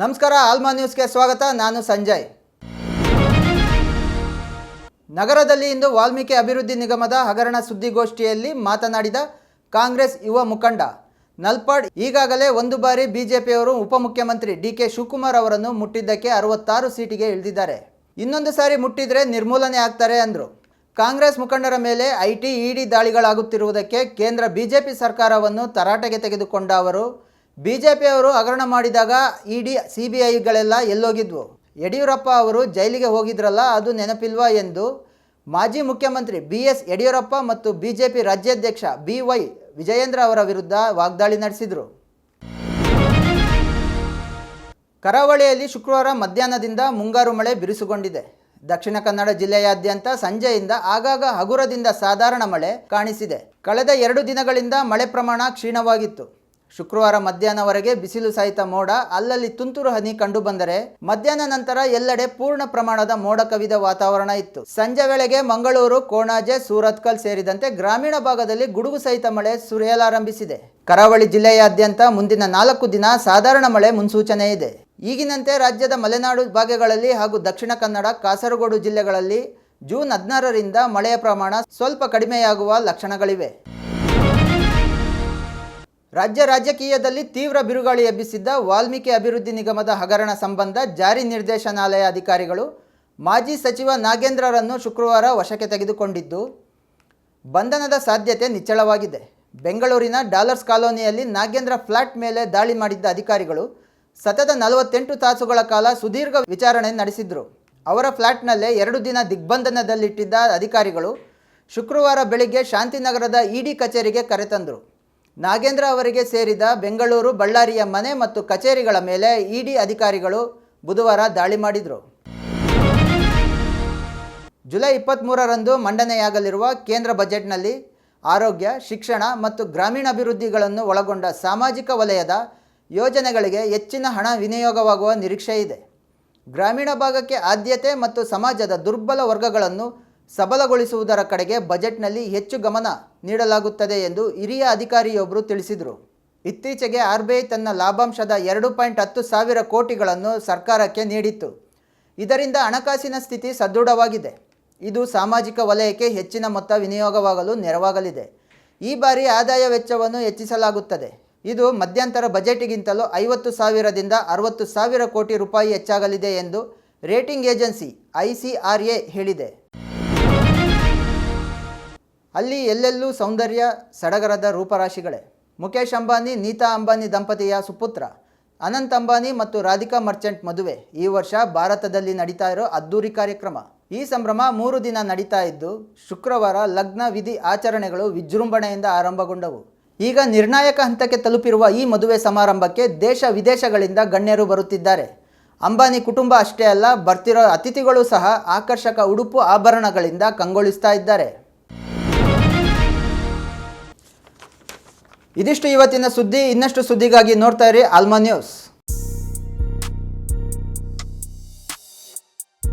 ನಮಸ್ಕಾರ, ಆಲ್ಮಾ ನ್ಯೂಸ್ಗೆ ಸ್ವಾಗತ. ನಾನು ಸಂಜಯ್. ನಗರದಲ್ಲಿ ಇಂದು ವಾಲ್ಮೀಕಿ ಅಭಿವೃದ್ಧಿ ನಿಗಮದ ಹಗರಣ ಸುದ್ದಿಗೋಷ್ಠಿಯಲ್ಲಿ ಮಾತನಾಡಿದ ಕಾಂಗ್ರೆಸ್ ಯುವ ಮುಖಂಡ ನಲ್ಪಾಡ್, ಈಗಾಗಲೇ ಒಂದು ಬಾರಿ ಬಿಜೆಪಿಯವರು ಉಪಮುಖ್ಯಮಂತ್ರಿ ಡಿ.ಕೆ. ಶಿವಕುಮಾರ್ ಅವರನ್ನು ಮುಟ್ಟಿದ್ದಕ್ಕೆ 66 ಸೀಟಿಗೆ ಇಳಿದಿದ್ದಾರೆ. ಇನ್ನೊಂದು ಸಾರಿ ಮುಟ್ಟಿದ್ರೆ ನಿರ್ಮೂಲನೆ ಆಗ್ತಾರೆ ಅಂದರು. ಕಾಂಗ್ರೆಸ್ ಮುಖಂಡರ ಮೇಲೆ ಐಟಿ, ಇಡಿ ದಾಳಿಗಳಾಗುತ್ತಿರುವುದಕ್ಕೆ ಕೇಂದ್ರ ಬಿಜೆಪಿ ಸರ್ಕಾರವನ್ನು ತರಾಟೆಗೆ ತೆಗೆದುಕೊಂಡ ಅವರು, ಬಿಜೆಪಿಯವರು ಹಗರಣ ಮಾಡಿದಾಗ ಇಡಿ, ಸಿಬಿಐಗಳೆಲ್ಲ ಎಲ್ಲೋಗಿದ್ವು? ಯಡಿಯೂರಪ್ಪ ಅವರು ಜೈಲಿಗೆ ಹೋಗಿದ್ರಲ್ಲ, ಅದು ನೆನಪಿಲ್ವಾ ಎಂದು ಮಾಜಿ ಮುಖ್ಯಮಂತ್ರಿ ಬಿ.ಎಸ್. ಯಡಿಯೂರಪ್ಪ ಮತ್ತು ಬಿಜೆಪಿ ರಾಜ್ಯಾಧ್ಯಕ್ಷ ಬಿ.ವೈ. ವಿಜಯೇಂದ್ರ ಅವರ ವಿರುದ್ಧ ವಾಗ್ದಾಳಿ ನಡೆಸಿದರು. ಕರಾವಳಿಯಲ್ಲಿ ಶುಕ್ರವಾರ ಮಧ್ಯಾಹ್ನದಿಂದ ಮುಂಗಾರು ಮಳೆ ಬಿರುಸುಗೊಂಡಿದೆ. ದಕ್ಷಿಣ ಕನ್ನಡ ಜಿಲ್ಲೆಯಾದ್ಯಂತ ಸಂಜೆಯಿಂದ ಆಗಾಗ ಹಗುರದಿಂದ ಸಾಧಾರಣ ಮಳೆ ಕಾಣಿಸಿದೆ. ಕಳೆದ 2 ದಿನಗಳಿಂದ ಮಳೆ ಪ್ರಮಾಣ ಕ್ಷೀಣವಾಗಿತ್ತು. ಶುಕ್ರವಾರ ಮಧ್ಯಾಹ್ನವರೆಗೆ ಬಿಸಿಲು ಸಹಿತ ಮೋಡ, ಅಲ್ಲಲ್ಲಿ ತುಂತುರು ಹನಿ ಕಂಡು ಬಂದರೆ ಮಧ್ಯಾಹ್ನ ನಂತರ ಎಲ್ಲೆಡೆ ಪೂರ್ಣ ಪ್ರಮಾಣದ ಮೋಡ ಕವಿದ ವಾತಾವರಣ ಇತ್ತು. ಸಂಜೆ ವೇಳೆಗೆ ಮಂಗಳೂರು, ಕೋಣಾಜೆ, ಸೂರತ್ಕಲ್ ಸೇರಿದಂತೆ ಗ್ರಾಮೀಣ ಭಾಗದಲ್ಲಿ ಗುಡುಗು ಸಹಿತ ಮಳೆ ಸುರಿಯಲಾರಂಭಿಸಿದೆ. ಕರಾವಳಿ ಜಿಲ್ಲೆಯಾದ್ಯಂತ ಮುಂದಿನ 4 ದಿನ ಸಾಧಾರಣ ಮಳೆ ಮುನ್ಸೂಚನೆ ಇದೆ. ಈಗಿನಂತೆ ರಾಜ್ಯದ ಮಲೆನಾಡು ಭಾಗಗಳಲ್ಲಿ ಹಾಗೂ ದಕ್ಷಿಣ ಕನ್ನಡ, ಕಾಸರಗೋಡು ಜಿಲ್ಲೆಗಳಲ್ಲಿ ಜೂನ್ 16ರಿಂದ ಮಳೆಯ ಪ್ರಮಾಣ ಸ್ವಲ್ಪ ಕಡಿಮೆಯಾಗುವ ಲಕ್ಷಣಗಳಿವೆ. ರಾಜಕೀಯದಲ್ಲಿ ತೀವ್ರ ಬಿರುಗಾಳಿ ಎಬ್ಬಿಸಿದ್ದ ವಾಲ್ಮೀಕಿ ಅಭಿವೃದ್ಧಿ ನಿಗಮದ ಹಗರಣ ಸಂಬಂಧ ಜಾರಿ ನಿರ್ದೇಶನಾಲಯ ಅಧಿಕಾರಿಗಳು ಮಾಜಿ ಸಚಿವ ನಾಗೇಂದ್ರರನ್ನು ಶುಕ್ರವಾರ ವಶಕ್ಕೆ ತೆಗೆದುಕೊಂಡಿದ್ದು, ಬಂಧನದ ಸಾಧ್ಯತೆ ನಿಚ್ಚಳವಾಗಿದೆ. ಬೆಂಗಳೂರಿನ ಡಾಲರ್ಸ್ ಕಾಲೋನಿಯಲ್ಲಿ ನಾಗೇಂದ್ರ ಫ್ಲಾಟ್ ಮೇಲೆ ದಾಳಿ ಮಾಡಿದ್ದ ಅಧಿಕಾರಿಗಳು ಸತತ 48 ತಾಸುಗಳ ಕಾಲ ಸುದೀರ್ಘ ವಿಚಾರಣೆ ನಡೆಸಿದ್ರು. ಅವರ ಫ್ಲಾಟ್ನಲ್ಲೇ 2 ದಿನ ದಿಗ್ಬಂಧನದಲ್ಲಿಟ್ಟಿದ್ದ ಅಧಿಕಾರಿಗಳು ಶುಕ್ರವಾರ ಬೆಳಿಗ್ಗೆ ಶಾಂತಿನಗರದ ಇಡಿ ಕಚೇರಿಗೆ ಕರೆತಂದರು. ನಾಗೇಂದ್ರ ಅವರಿಗೆ ಸೇರಿದ ಬೆಂಗಳೂರು, ಬಳ್ಳಾರಿಯ ಮನೆ ಮತ್ತು ಕಚೇರಿಗಳ ಮೇಲೆ ಇಡಿ ಅಧಿಕಾರಿಗಳು ಬುಧವಾರ ದಾಳಿ ಮಾಡಿದರು. ಜುಲೈ 23ರಂದು ಮಂಡನೆಯಾಗಲಿರುವ ಕೇಂದ್ರ ಬಜೆಟ್ನಲ್ಲಿ ಆರೋಗ್ಯ, ಶಿಕ್ಷಣ ಮತ್ತು ಗ್ರಾಮೀಣಾಭಿವೃದ್ಧಿಗಳನ್ನು ಒಳಗೊಂಡ ಸಾಮಾಜಿಕ ವಲಯದ ಯೋಜನೆಗಳಿಗೆ ಹೆಚ್ಚಿನ ಹಣ ವಿನಿಯೋಗವಾಗುವ ನಿರೀಕ್ಷೆ ಇದೆ. ಗ್ರಾಮೀಣ ಭಾಗಕ್ಕೆ ಆದ್ಯತೆ ಮತ್ತು ಸಮಾಜದ ದುರ್ಬಲ ವರ್ಗಗಳನ್ನು ಸಬಲಗೊಳಿಸುವುದರ ಕಡೆಗೆ ಬಜೆಟ್ನಲ್ಲಿ ಹೆಚ್ಚು ಗಮನ ನೀಡಲಾಗುತ್ತದೆ ಎಂದು ಹಿರಿಯ ಅಧಿಕಾರಿಯೊಬ್ಬರು ತಿಳಿಸಿದರು. ಇತ್ತೀಚೆಗೆ ಆರ್ಬಿಐ ತನ್ನ ಲಾಭಾಂಶದ 2.10 ಸಾವಿರ ಕೋಟಿಗಳನ್ನು ಸರ್ಕಾರಕ್ಕೆ ನೀಡಿತ್ತು. ಇದರಿಂದ ಹಣಕಾಸಿನ ಸ್ಥಿತಿ ಸದೃಢವಾಗಿದೆ. ಇದು ಸಾಮಾಜಿಕ ವಲಯಕ್ಕೆ ಹೆಚ್ಚಿನ ಮೊತ್ತ ವಿನಿಯೋಗವಾಗಲು ನೆರವಾಗಲಿದೆ. ಈ ಬಾರಿ ಆದಾಯ ವೆಚ್ಚವನ್ನು ಹೆಚ್ಚಿಸಲಾಗುತ್ತದೆ. ಇದು ಮಧ್ಯಂತರ ಬಜೆಟ್ಗಿಂತಲೂ 50,000ದಿಂದ 60,000 ಕೋಟಿ ರೂಪಾಯಿ ಹೆಚ್ಚಾಗಲಿದೆ ಎಂದು ರೇಟಿಂಗ್ ಏಜೆನ್ಸಿ ICRA ಹೇಳಿದೆ. ಅಲ್ಲಿ ಎಲ್ಲೆಲ್ಲೂ ಸೌಂದರ್ಯ, ಸಡಗರದ ರೂಪರಾಶಿಗಳೇ. ಮುಖೇಶ್ ಅಂಬಾನಿ, ನೀತಾ ಅಂಬಾನಿ ದಂಪತಿಯ ಸುಪುತ್ರ ಅನಂತ್ ಅಂಬಾನಿ ಮತ್ತು ರಾಧಿಕಾ ಮರ್ಚೆಂಟ್ ಮದುವೆ ಈ ವರ್ಷ ಭಾರತದಲ್ಲಿ ನಡೀತಾ ಇರೋ ಅದ್ದೂರಿ ಕಾರ್ಯಕ್ರಮ. ಈ ಸಂಭ್ರಮ 3 ದಿನ ನಡೀತಾ ಇದ್ದು, ಶುಕ್ರವಾರ ಲಗ್ನ ವಿಧಿ ಆಚರಣೆಗಳು ವಿಜೃಂಭಣೆಯಿಂದ ಆರಂಭಗೊಂಡವು. ಈಗ ನಿರ್ಣಾಯಕ ಹಂತಕ್ಕೆ ತಲುಪಿರುವ ಈ ಮದುವೆ ಸಮಾರಂಭಕ್ಕೆ ದೇಶ ವಿದೇಶಗಳಿಂದ ಗಣ್ಯರು ಬರುತ್ತಿದ್ದಾರೆ. ಅಂಬಾನಿ ಕುಟುಂಬ ಅಷ್ಟೇ ಅಲ್ಲ, ಬರ್ತಿರೋ ಅತಿಥಿಗಳು ಸಹ ಆಕರ್ಷಕ ಉಡುಪು ಆಭರಣಗಳಿಂದ ಕಂಗೊಳಿಸ್ತಾ ಇದ್ದಾರೆ. ಇದಿಷ್ಟು ಇವತ್ತಿನ ಸುದ್ದಿ. ಇನ್ನಷ್ಟು ಸುದ್ದಿಗಾಗಿ ನೋಡ್ತಾ ಇರಿ ಆಲ್ಮಾ ನ್ಯೂಸ್.